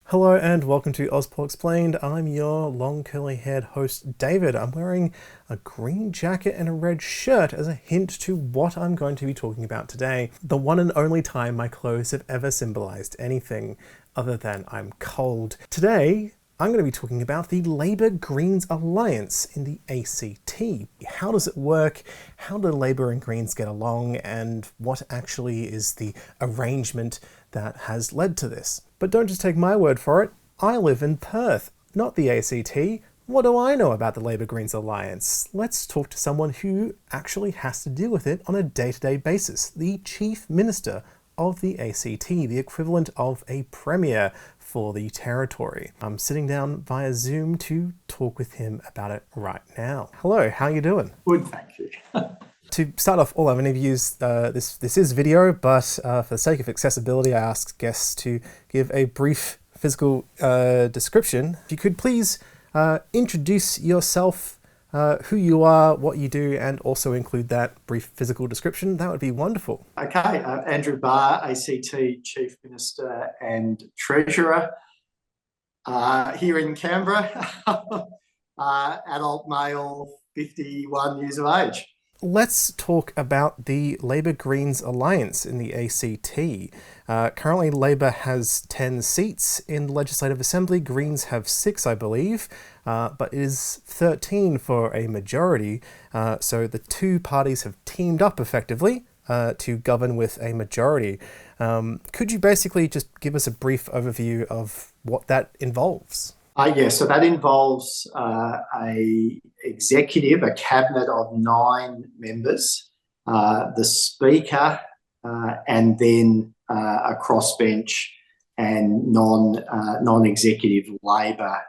Hello and welcome to Auspol Explained. I'm your long curly haired host David. I'm wearing a green jacket and a red shirt as a hint to what I'm going to be talking about today. The one and only time my clothes have ever symbolised anything other than I'm cold. Today, I'm going to be talking about the Labor-Greens Alliance in the ACT. How does it work? How do Labor and Greens get along? And what actually is the arrangement that has led to this? But don't just take my word for it. I live in Perth, not the ACT. What do I know about the Labor-Greens Alliance? Let's talk to someone who actually has to deal with it on a day-to-day basis. The Chief Minister of the ACT, the equivalent of a Premier for the territory. I'm sitting down via Zoom to talk with him about it right now. Hello, how are you doing? Good, thank you. To start off, all I'm going to use, this is video, but for the sake of accessibility, I asked guests to give a brief physical description. If you could please introduce yourself, who you are, what you do, and also include that brief physical description, that would be wonderful. Okay, Andrew Barr, ACT Chief Minister and Treasurer, here in Canberra, adult male, 51 years of age. Let's talk about the Labor-Greens Alliance in the ACT. Currently, Labor has 10 seats in the Legislative Assembly. Greens have 6, I believe, but it is 13 for a majority. So the two parties have teamed up effectively to govern with a majority. Could you basically just give us a brief overview of what that involves? Yes, so that involves a executive, a cabinet of 9 members, the Speaker, and then a crossbench and non-executive Labor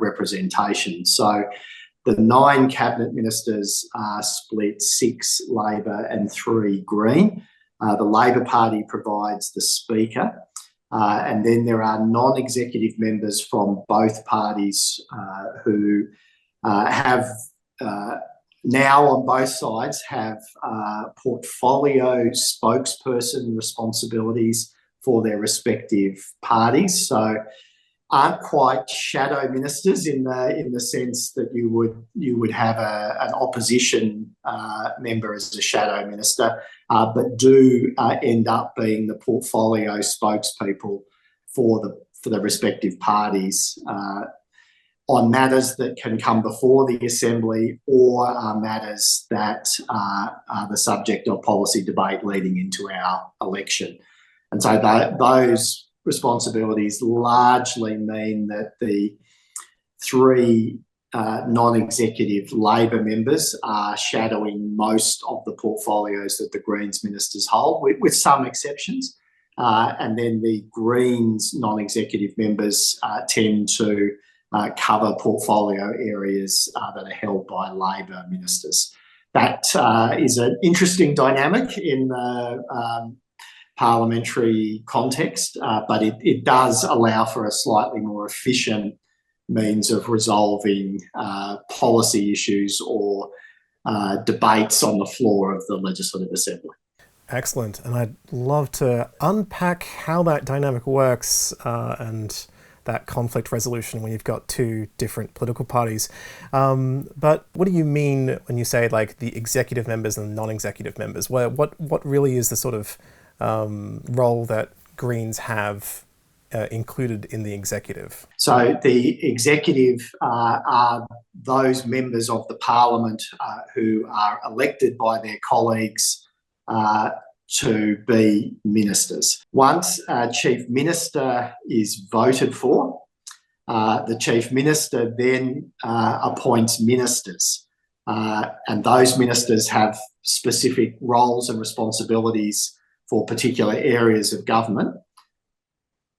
representation. So the 9 cabinet ministers are split 6 Labor and 3 Green. The Labor Party provides the Speaker. And then there are non-executive members from both parties who have now on both sides have portfolio spokesperson responsibilities for their respective parties. So aren't quite shadow ministers in the sense that you would have an opposition member as a shadow minister, but do end up being the portfolio spokespeople for the respective parties on matters that can come before the Assembly or are matters that are the subject of policy debate leading into our election. And so those responsibilities largely mean that the 3 non-executive Labor members are shadowing most of the portfolios that the Greens ministers hold, with some exceptions. And then the Greens non-executive members tend to cover portfolio areas that are held by Labor ministers. That is an interesting dynamic in the parliamentary context, but it does allow for a slightly more efficient means of resolving policy issues or debates on the floor of the Legislative Assembly. Excellent. And I'd love to unpack how that dynamic works and that conflict resolution when you've got 2 different political parties. But what do you mean when you say like the executive members and the non-executive members? What really is the sort of role that Greens have included in the executive? So the executive are those members of the parliament who are elected by their colleagues to be ministers. Once a chief minister is voted for, the chief minister then appoints ministers, and those ministers have specific roles and responsibilities for particular areas of government.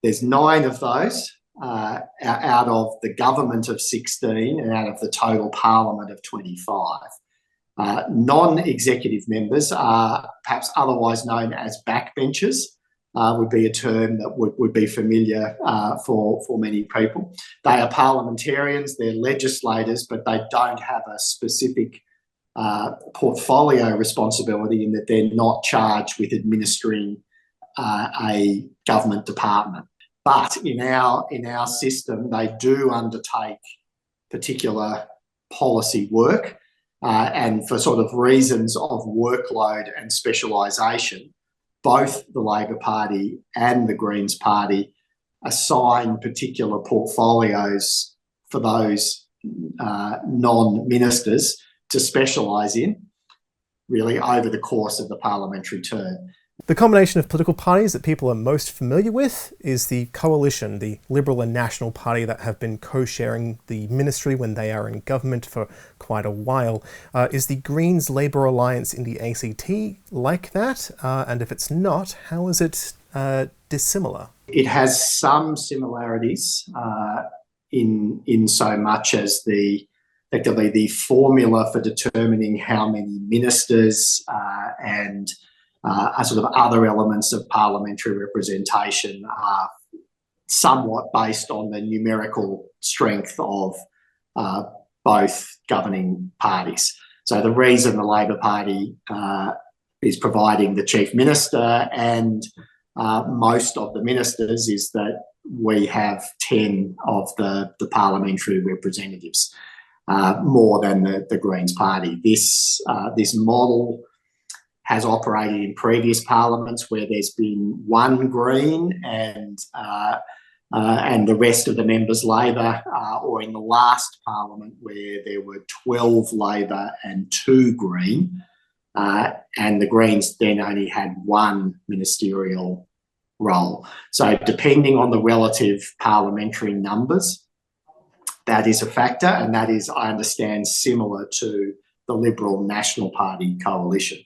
There's 9 of those out of the government of 16 and out of the total parliament of 25. Non-executive members are perhaps otherwise known as backbenchers, would be a term that would be familiar for many people. They are parliamentarians, they're legislators, but they don't have a specific portfolio responsibility in that they're not charged with administering a government department. But in our system, they do undertake particular policy work, and for sort of reasons of workload and specialisation, both the Labor Party and the Greens Party assign particular portfolios for those non-ministers to specialise in, really, over the course of the parliamentary term. The combination of political parties that people are most familiar with is the Coalition, the Liberal and National Party that have been co-sharing the ministry when they are in government for quite a while. Is the Greens Labor Alliance in the ACT like that? And if it's not, how is it dissimilar? It has some similarities in so much as effectively the formula for determining how many ministers and sort of other elements of parliamentary representation are somewhat based on the numerical strength of both governing parties. So the reason the Labor Party is providing the Chief Minister and most of the ministers is that we have 10 of the parliamentary representatives, more than the Greens Party. This model has operated in previous parliaments where there's been one Green and the rest of the members Labor, or in the last parliament where there were 12 Labor and 2 Green, and the Greens then only had one ministerial role. So depending on the relative parliamentary numbers, that is a factor, and that is, I understand, similar to the Liberal National Party coalition.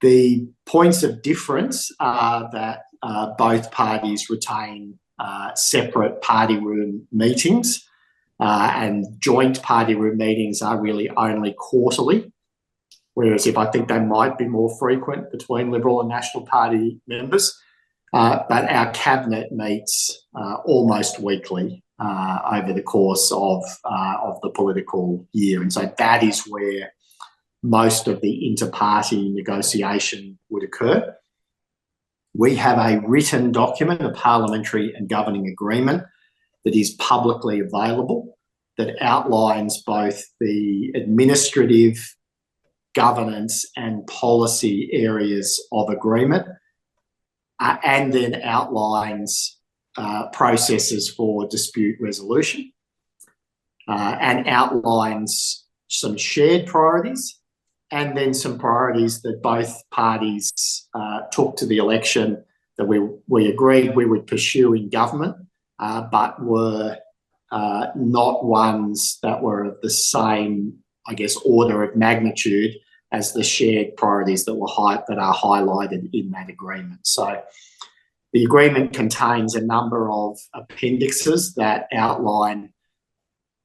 The points of difference are that both parties retain separate party room meetings, and joint party room meetings are really only quarterly, whereas I think they might be more frequent between Liberal and National Party members. But our cabinet meets almost weekly over the course of the political year, and so that is where most of the inter-party negotiation would occur. We have a written document, a Parliamentary and Governing Agreement, that is publicly available, that outlines both the administrative, governance and policy areas of agreement, and then outlines processes for dispute resolution, and outlines some shared priorities, and then some priorities that both parties took to the election that we agreed we would pursue in government, but were not ones that were of the same, I guess, order of magnitude as the shared priorities that are highlighted in that agreement. So the agreement contains a number of appendixes that outline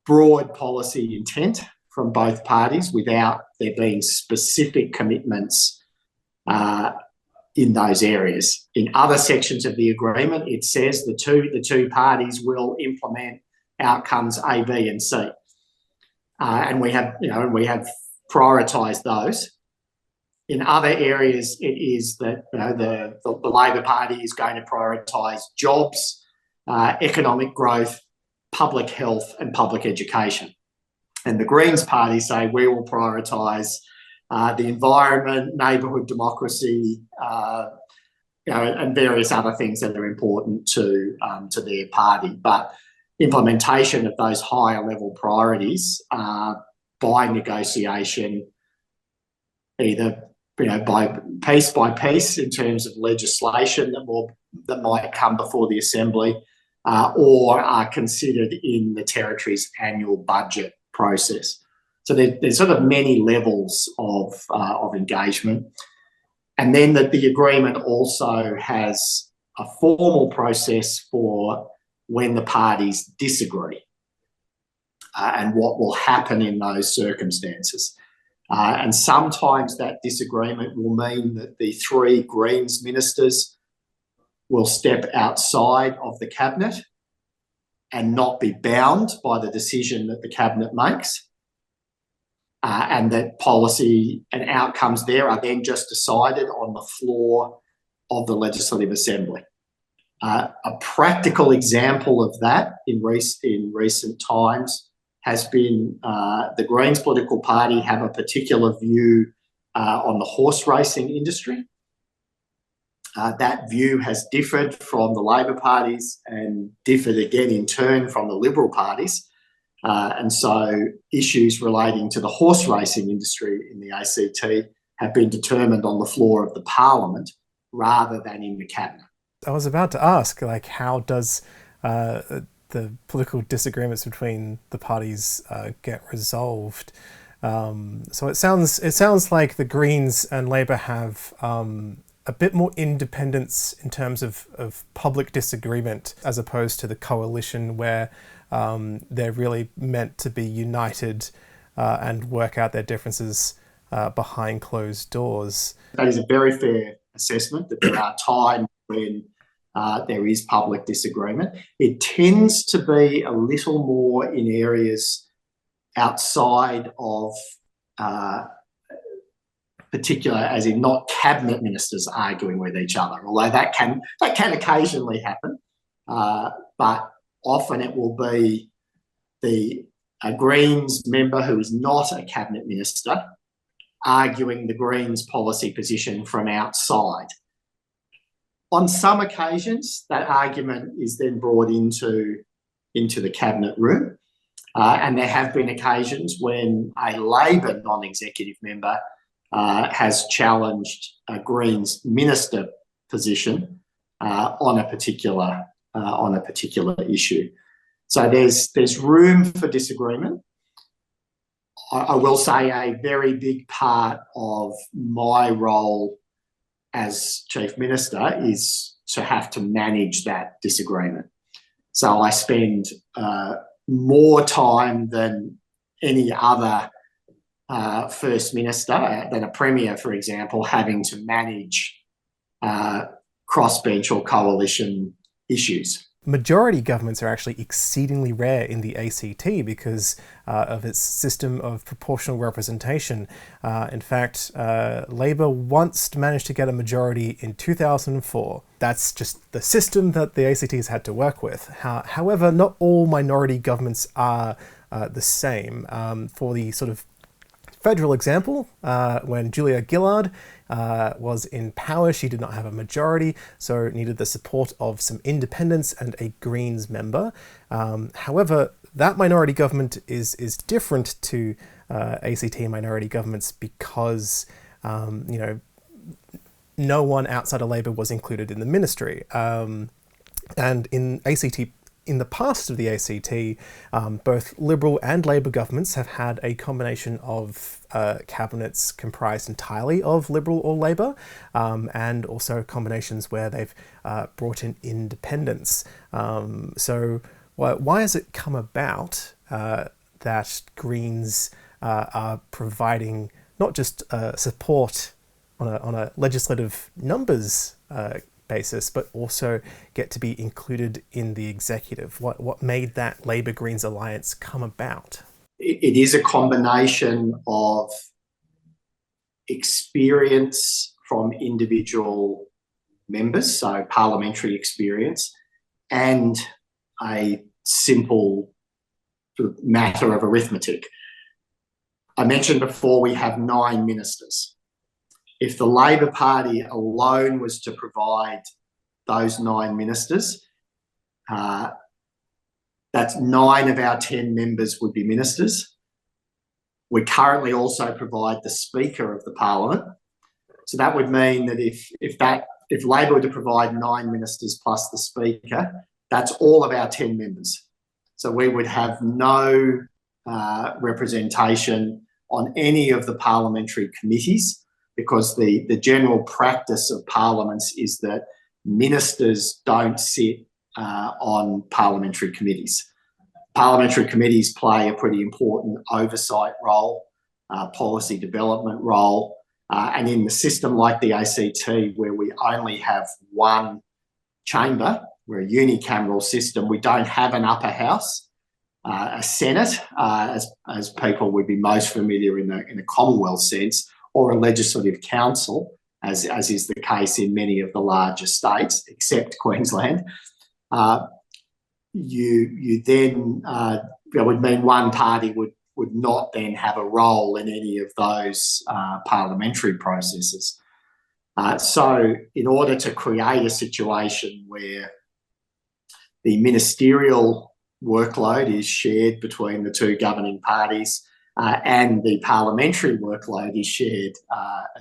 broad policy intent from both parties without there being specific commitments in those areas. In other sections of the agreement, it says the two parties will implement outcomes A, B, and C, and we have prioritised those. In other areas, it is that the Labor Party is going to prioritise jobs, economic growth, public health, and public education. And the Greens Party say we will prioritise the environment, neighbourhood democracy, and various other things that are important to their party. But implementation of those higher level priorities by negotiation, either by piece in terms of legislation that might come before the Assembly, or are considered in the Territory's annual budget process. So there's sort of many levels of engagement. And then the agreement also has a formal process for when the parties disagree and what will happen in those circumstances. And sometimes that disagreement will mean that the 3 Greens ministers will step outside of the cabinet and not be bound by the decision that the cabinet makes, and that policy and outcomes there are then just decided on the floor of the Legislative Assembly. A practical example of that in recent times has been the Greens political party have a particular view on the horse racing industry. That view has differed from the Labor parties and differed again in turn from the Liberal parties. And so issues relating to the horse racing industry in the ACT have been determined on the floor of the Parliament rather than in the Cabinet. I was about to ask, like, how does the political disagreements between the parties get resolved? So it sounds like the Greens and Labor have a bit more independence in terms of public disagreement, as opposed to the coalition where they're really meant to be united and work out their differences behind closed doors. That is a very fair assessment, that there are times when there is public disagreement. It tends to be a little more in areas outside of particular, as in not cabinet ministers arguing with each other, although that can occasionally happen. But often it will be a Greens member who is not a cabinet minister arguing the Greens policy position from outside. On some occasions, that argument is then brought into the cabinet room, and there have been occasions when a Labor non-executive member has challenged a Greens minister position on a particular issue. So there's room for disagreement. I will say a very big part of my role as Chief Minister is to have to manage that disagreement. So I spend more time than any other First Minister, than a Premier, for example, having to manage crossbench or coalition issues. Majority governments are actually exceedingly rare in the ACT because of its system of proportional representation. In fact, Labor once managed to get a majority in 2004. That's just the system that the ACT has had to work with. However, not all minority governments are the same. For the sort of federal example, when Julia Gillard was in power, she did not have a majority, so needed the support of some independents and a Greens member. However, that minority government is different to ACT minority governments because no one outside of Labor was included in the ministry. And in ACT, in the past of the ACT, both Liberal and Labor governments have had a combination of cabinets comprised entirely of Liberal or Labor, and also combinations where they've brought in independents. So why has it come about that Greens are providing not just support on a legislative numbers basis, but also get to be included in the executive? What made that LaborGreens Alliance come about? It is a combination of experience from individual members, so parliamentary experience, and a simple matter of arithmetic. I mentioned before we have 9 ministers. If the Labor Party alone was to provide those 9 ministers, that's 9 of our 10 members would be ministers. We currently also provide the Speaker of the Parliament. So that would mean that if Labor were to provide 9 ministers plus the Speaker, that's all of our 10 members. So we would have no representation on any of the parliamentary committees, because the general practice of parliaments is that ministers don't sit on parliamentary committees. Parliamentary committees play a pretty important oversight role, policy development role, and in the system like the ACT, where we only have one chamber, we're a unicameral system, we don't have an upper house, a Senate, as people would be most familiar in a Commonwealth sense, or a legislative council. as is the case in many of the larger states, except Queensland, you then it would mean one party would not then have a role in any of those parliamentary processes. So in order to create a situation where the ministerial workload is shared between the two governing parties and the parliamentary workload is shared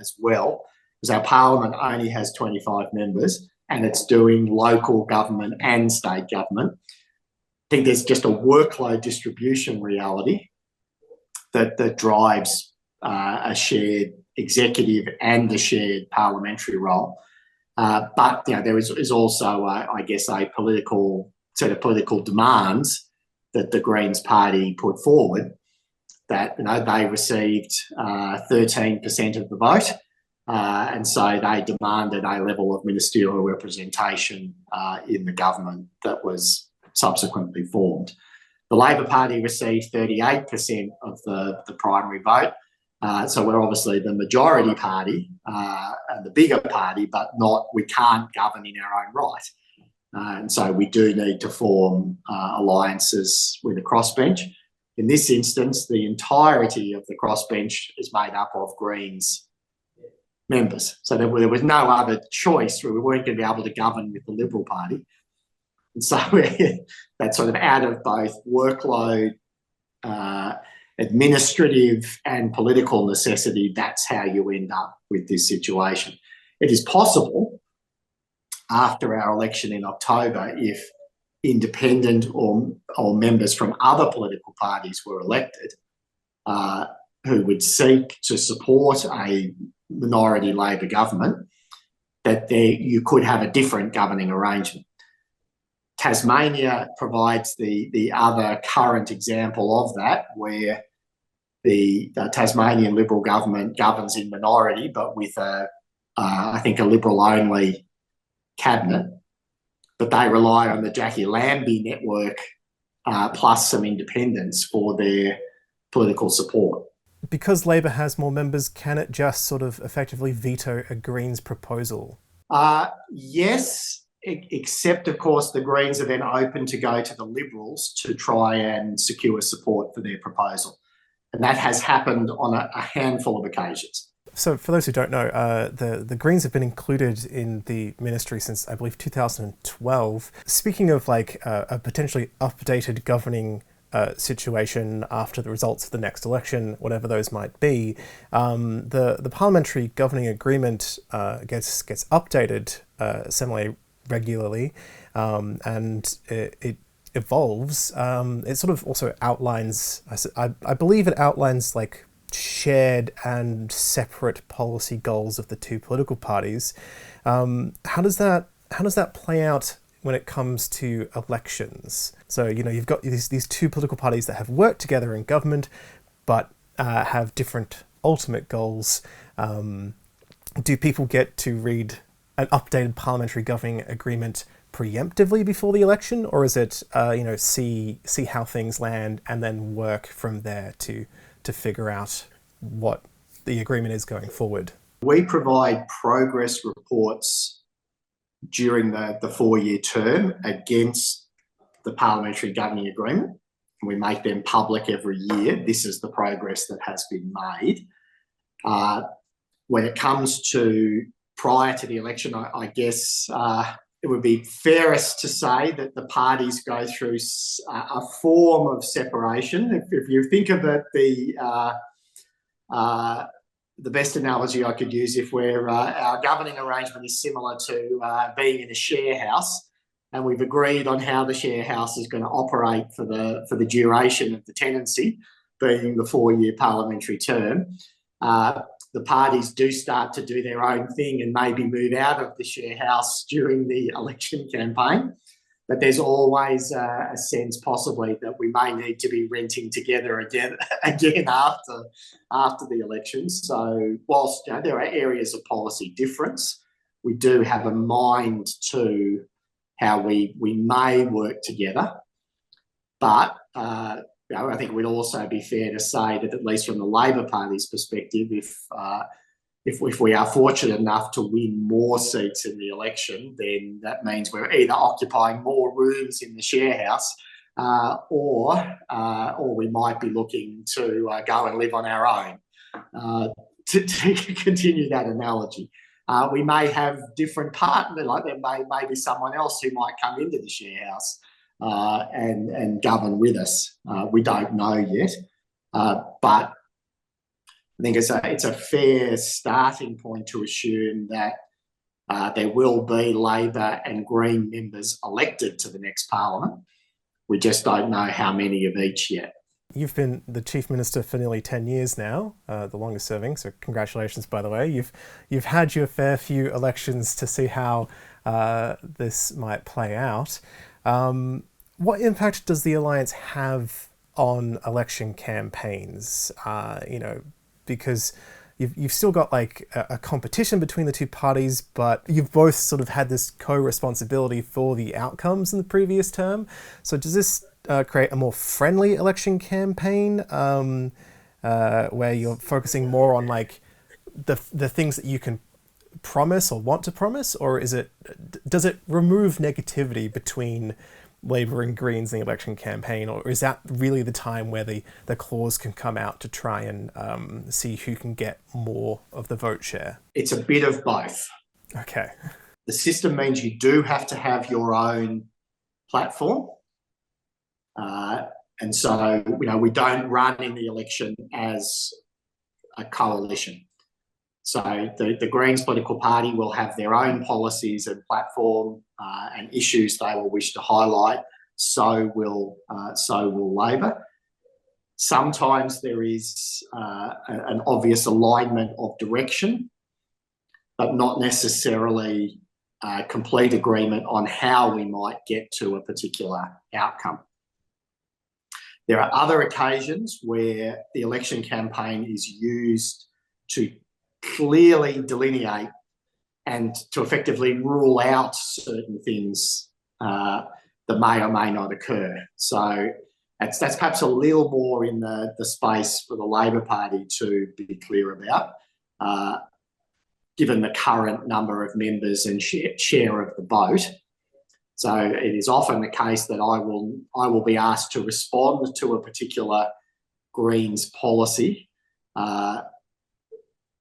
as well, because our parliament only has 25 members and it's doing local government and state government. I think there's just a workload distribution reality that drives a shared executive and a shared parliamentary role. But there is also, I guess, a set of political demands that the Greens Party put forward. That they received 13% of the vote, and so they demanded a level of ministerial representation in the government that was subsequently formed. The Labor Party received 38% of the primary vote, so we're obviously the majority party and the bigger party, but we can't govern in our own right. And so we do need to form alliances with a crossbench. In this instance, the entirety of the crossbench is made up of Greens members. So there was no other choice. We weren't going to be able to govern with the Liberal Party. And so that's sort of out of both workload, administrative and political necessity. That's how you end up with this situation. It is possible after our election in October, if independent or members from other political parties were elected who would seek to support a minority Labor government, that you could have a different governing arrangement. Tasmania provides the other current example of that, where the Tasmanian Liberal government governs in minority, but with I think a Liberal-only cabinet, but they rely on the Jackie Lambie network plus some independents for their political support. Because Labor has more members, can it just sort of effectively veto a Greens proposal? Yes, except, of course, the Greens are then open to go to the Liberals to try and secure support for their proposal. And that has happened on a handful of occasions. So for those who don't know, the Greens have been included in the ministry since, I believe, 2012. Speaking of like a potentially updated governing situation after the results of the next election, whatever those might be, the Parliamentary Governing Agreement gets updated semi-regularly, and it evolves. It sort of also outlines, I believe it outlines like shared and separate policy goals of the two political parties. How does that play out when it comes to elections? So, you've got these two political parties that have worked together in government, but have different ultimate goals. Do people get to read an updated parliamentary governing agreement preemptively before the election, or is it see how things land and then work from there to figure out what the agreement is going forward? We provide progress reports during the 4-year term against the Parliamentary Governing Agreement. We make them public every year. This is the progress that has been made. When it comes to prior to the election, I guess it would be fairest to say that the parties go through a form of separation. If you think of it, the best analogy I could use, if our governing arrangement is similar to being in a share house, and we've agreed on how the share house is going to operate for the duration of the tenancy, being the 4-year parliamentary term. The parties do start to do their own thing and maybe move out of the share house during the election campaign. But there's always a sense possibly that we may need to be renting together again after the elections. So whilst there are areas of policy difference, we do have a mind to how we may work together. But I think it would also be fair to say that, at least from the Labor Party's perspective, if if we are fortunate enough to win more seats in the election, then that means we're either occupying more rooms in the share house, or we might be looking to go and live on our own. To continue that analogy, we may have different partners. Like there may be someone else who might come into the share house and govern with us. We don't know yet, but I think it's a fair starting point to assume that there will be Labor and Green members elected to the next Parliament. We just don't know how many of each yet. You've been the Chief Minister for nearly 10 years now, the longest serving, so congratulations, by the way. You've had your fair few elections to see how this might play out. What impact does the Alliance have on election campaigns? Because you've still got like a competition between the two parties, but you've both sort of had this co-responsibility for the outcomes in the previous term. So does this create a more friendly election campaign where you're focusing more on like the things that you can promise or want to promise, or does it remove negativity between Labor and Greens in the election campaign, or is that really the time where the clause can come out to try and see who can get more of the vote share? It's a bit of both. Okay. The system means you do have to have your own platform. And so, we don't run in the election as a coalition. So the Greens political party will have their own policies and platform and issues they will wish to highlight. So will Labor. Sometimes there is an obvious alignment of direction, but not necessarily complete agreement on how we might get to a particular outcome. There are other occasions where the election campaign is used to clearly delineate and to effectively rule out certain things that may or may not occur. So that's perhaps a little more in the space for the Labor Party to be clear about, given the current number of members and share of the vote. So it is often the case that I will be asked to respond to a particular Greens policy,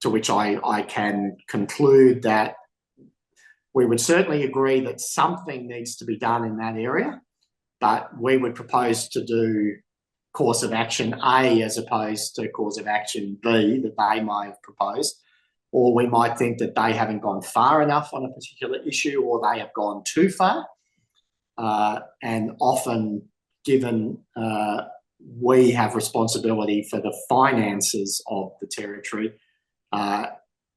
to which I can conclude that we would certainly agree that something needs to be done in that area, but we would propose to do course of action A as opposed to course of action B that they might have proposed. Or we might think that they haven't gone far enough on a particular issue, or they have gone too far. And often, given we have responsibility for the finances of the territory,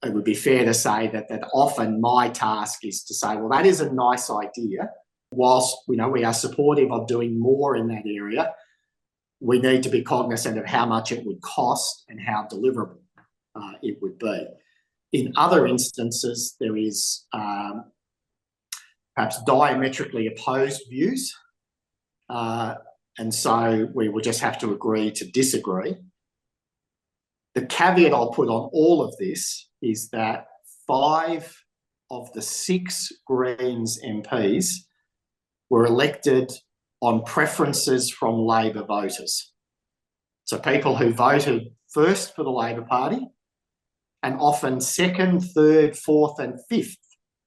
it would be fair to say that often my task is to say, well, that is a nice idea. Whilst we are supportive of doing more in that area, we need to be cognizant of how much it would cost and how deliverable it would be. In other instances, there is perhaps diametrically opposed views, and so we will just have to agree to disagree. The caveat I'll put on all of this is that 5 of the 6 Greens MPs were elected on preferences from Labor voters. So people who voted first for the Labor Party and often second, third, fourth and fifth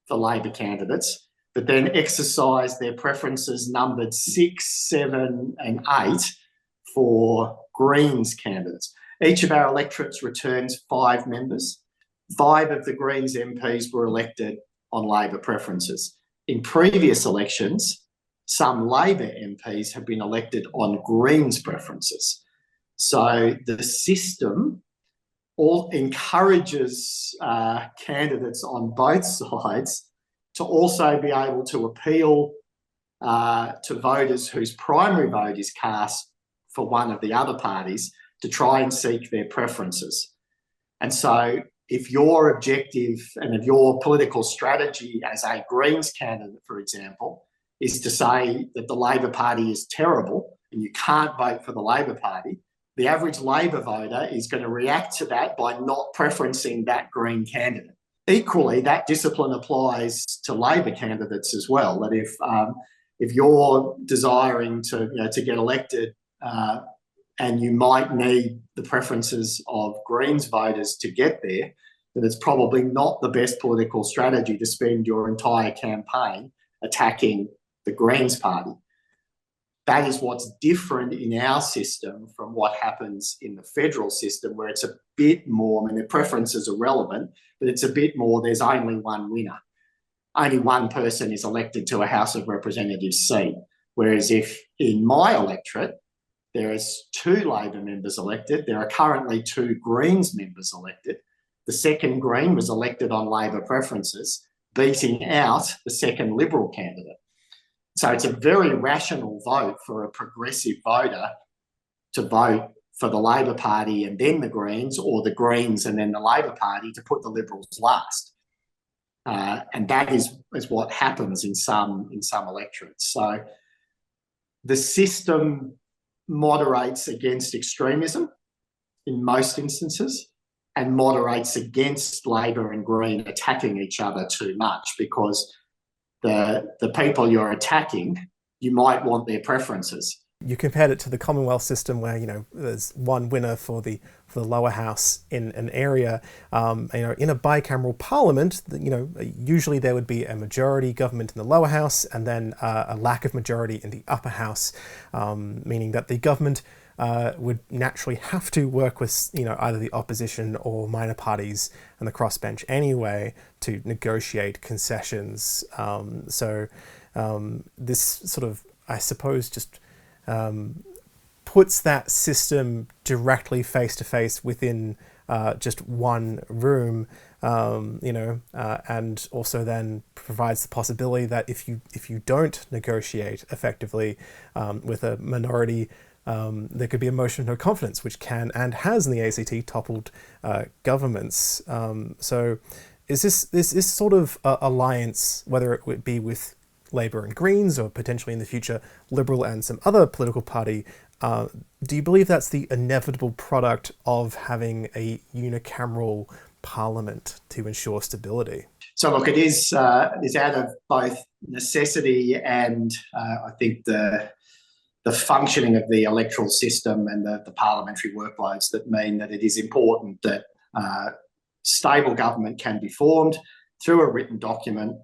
for Labor candidates, but then exercised their preferences numbered 6, 7 and 8 for Greens candidates. Each of our electorates returns 5 members. 5 of the Greens MPs were elected on Labor preferences. In previous elections, some Labor MPs have been elected on Greens preferences. So the system encourages candidates on both sides to also be able to appeal to voters whose primary vote is cast for one of the other parties to try and seek their preferences. And so if your objective and if your political strategy as a Greens candidate, for example, is to say that the Labor Party is terrible and you can't vote for the Labor Party, the average Labor voter is going to react to that by not preferencing that Green candidate. Equally, that discipline applies to Labor candidates as well. That if you're desiring to get elected and you might need the preferences of Greens voters to get there, then it's probably not the best political strategy to spend your entire campaign attacking the Greens party. That is what's different in our system from what happens in the federal system, where it's a bit more, I mean, the preferences are relevant, but it's a bit more, there's only one winner. Only one person is elected to a House of Representatives seat. Whereas if in my electorate, there is 2 Labor members elected, there are currently 2 Greens members elected. The second Green was elected on Labor preferences, beating out the second Liberal candidate. So it's a very rational vote for a progressive voter to vote for the Labor Party and then the Greens, or the Greens and then the Labor Party, to put the Liberals last. And that is what happens in some electorates. So the system moderates against extremism in most instances, and moderates against Labor and Green attacking each other too much, because the people you're attacking, you might want their preferences. You compared it to the Commonwealth system, where there's one winner for the lower house in an area. In a bicameral parliament, usually there would be a majority government in the lower house and then a lack of majority in the upper house, meaning that the government would naturally have to work with either the opposition or minor parties and the crossbench anyway to negotiate concessions. So this sort of, I suppose, just puts that system directly face to face within just one room, and also then provides the possibility that if you don't negotiate effectively with a minority, there could be a motion of no confidence, which can and has in the ACT toppled governments. So is this sort of alliance, whether it would be with Labor and Greens or potentially in the future Liberal and some other political party, do you believe that's the inevitable product of having a unicameral parliament to ensure stability? So look, it is out of both necessity and I think the functioning of the electoral system and the parliamentary workloads that mean that it is important that stable government can be formed through a written document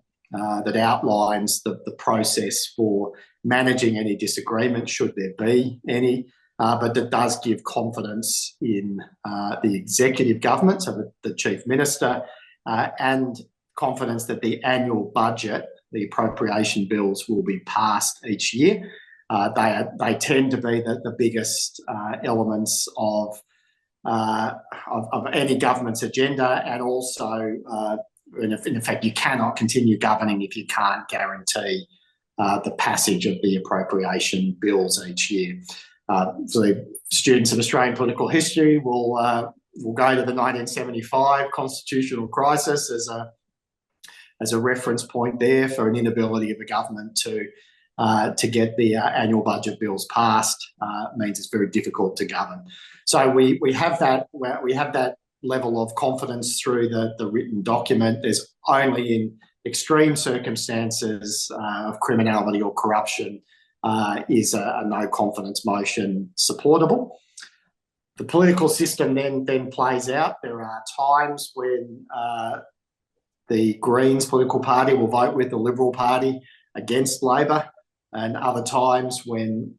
that outlines the process for managing any disagreement, should there be any, but that does give confidence in the executive government, so the Chief Minister, and confidence that the annual budget, the appropriation bills, will be passed each year. They tend to be the biggest elements of any government's agenda, and also in fact, you cannot continue governing if you can't guarantee the passage of the appropriation bills each year. So the students of Australian political history will go to the 1975 constitutional crisis as a reference point there for an inability of the government to get the annual budget bills passed. Means it's very difficult to govern. So we have that level of confidence through the written document. There's only in extreme circumstances of criminality or corruption is a no confidence motion supportable. The political system then plays out. There are times when the Greens political party will vote with the Liberal Party against Labor, and other times when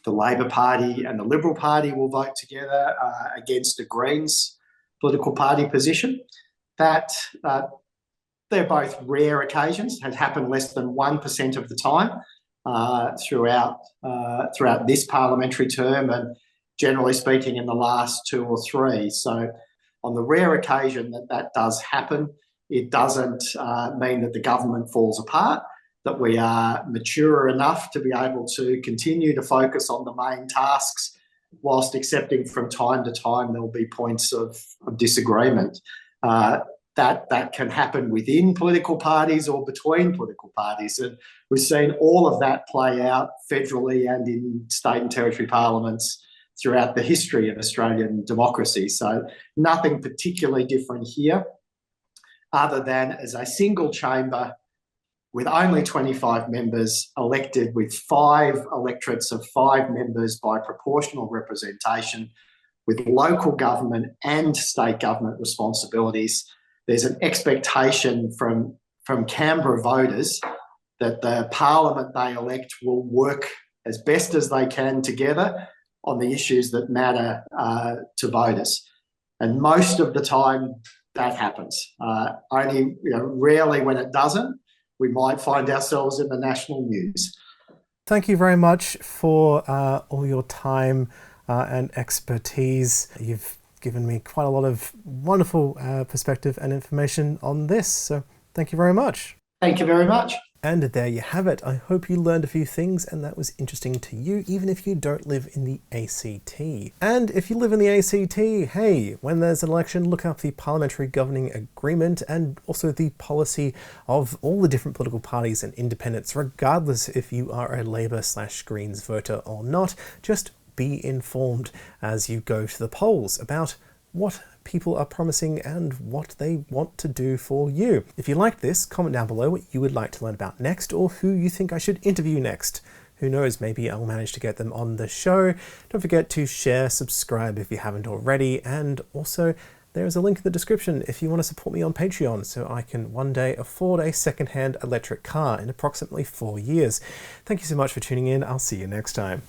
the Labor Party and the Liberal Party will vote together against the Greens political party position. That they're both rare occasions, has happened less than 1% of the time throughout this parliamentary term, and generally speaking in the last 2 or 3. So on the rare occasion that does happen, it doesn't mean that the government falls apart, that we are mature enough to be able to continue to focus on the main tasks, whilst accepting from time to time there will be points of disagreement. That can happen within political parties or between political parties. And we've seen all of that play out federally and in state and territory parliaments throughout the history of Australian democracy. So nothing particularly different here, other than as a single chamber with only 25 members elected with 5 electorates of 5 members by proportional representation, with local government and state government responsibilities. There's an expectation from Canberra voters that the parliament they elect will work as best as they can together on the issues that matter to voters. And most of the time that happens. Only rarely when it doesn't, we might find ourselves in the national news. Thank you very much for all your time and expertise. You've given me quite a lot of wonderful perspective and information on this, so thank you very much. Thank you very much. And there you have it. I hope you learned a few things and that was interesting to you, even if you don't live in the ACT. And if you live in the ACT, hey, when there's an election, look up the Parliamentary Governing Agreement and also the policy of all the different political parties and independents, regardless if you are a Labor/Greens voter or not. Just be informed as you go to the polls about what people are promising and what they want to do for you. If you liked this, comment down below what you would like to learn about next or who you think I should interview next. Who knows, maybe I'll manage to get them on the show. Don't forget to share, subscribe if you haven't already, and also there is a link in the description if you want to support me on Patreon so I can one day afford a second-hand electric car in approximately 4 years. Thank you so much for tuning in. I'll see you next time.